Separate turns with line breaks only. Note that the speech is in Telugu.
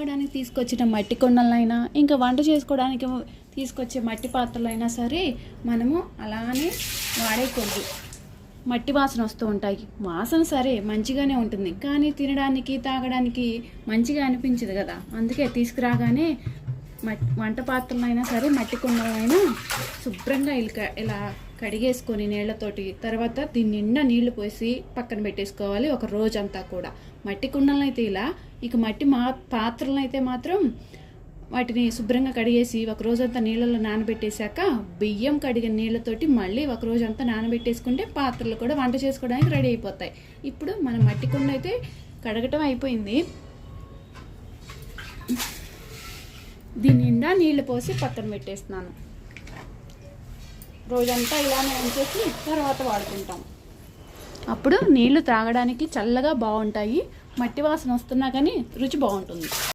తాగడానికి తీసుకొచ్చిన మట్టి కుండలైనా ఇంకా వంట చేసుకోవడానికి తీసుకొచ్చే మట్టి పాత్రలైనా సరే మనము అలానే వాడేయకూడదు. మట్టి వాసన వస్తూ ఉంటాయి. వాసన సరే మంచిగానే ఉంటుంది, కానీ తినడానికి తాగడానికి మంచిగా అనిపించదు కదా. అందుకే తీసుకురాగానే వంట పాత్రలైనా సరే మట్టి కుండలైనా శుభ్రంగా ఇలా కడిగేసుకొని నీళ్లతోటి, తర్వాత దీని నిండా నీళ్లు పోసి పక్కన పెట్టేసుకోవాలి ఒక రోజంతా కూడా. మట్టి కుండలను అయితే ఇలా, ఇక మట్టి పాత్రలను అయితే మాత్రం వాటిని శుభ్రంగా కడిగేసి ఒక రోజంతా నీళ్ళలో నానబెట్టేశాక బియ్యం కడిగిన నీళ్ళతోటి మళ్ళీ ఒక రోజంతా నానబెట్టేసుకుంటే పాత్రలు కూడా వంట చేసుకోవడానికి రెడీ అయిపోతాయి. ఇప్పుడు మన మట్టి కుండ అయితే కడగటం అయిపోయింది. దీని నిండా నీళ్లు పోసి పక్కన పెట్టేస్తున్నాను. రోజంతా ఇలానే ఉంచేసి తర్వాత వాడుకుంటాం. అప్పుడు నీళ్లు త్రాగడానికి చల్లగా బాగుంటాయి. మట్టి వాసన వస్తున్నా కానీ రుచి బాగుంటుంది.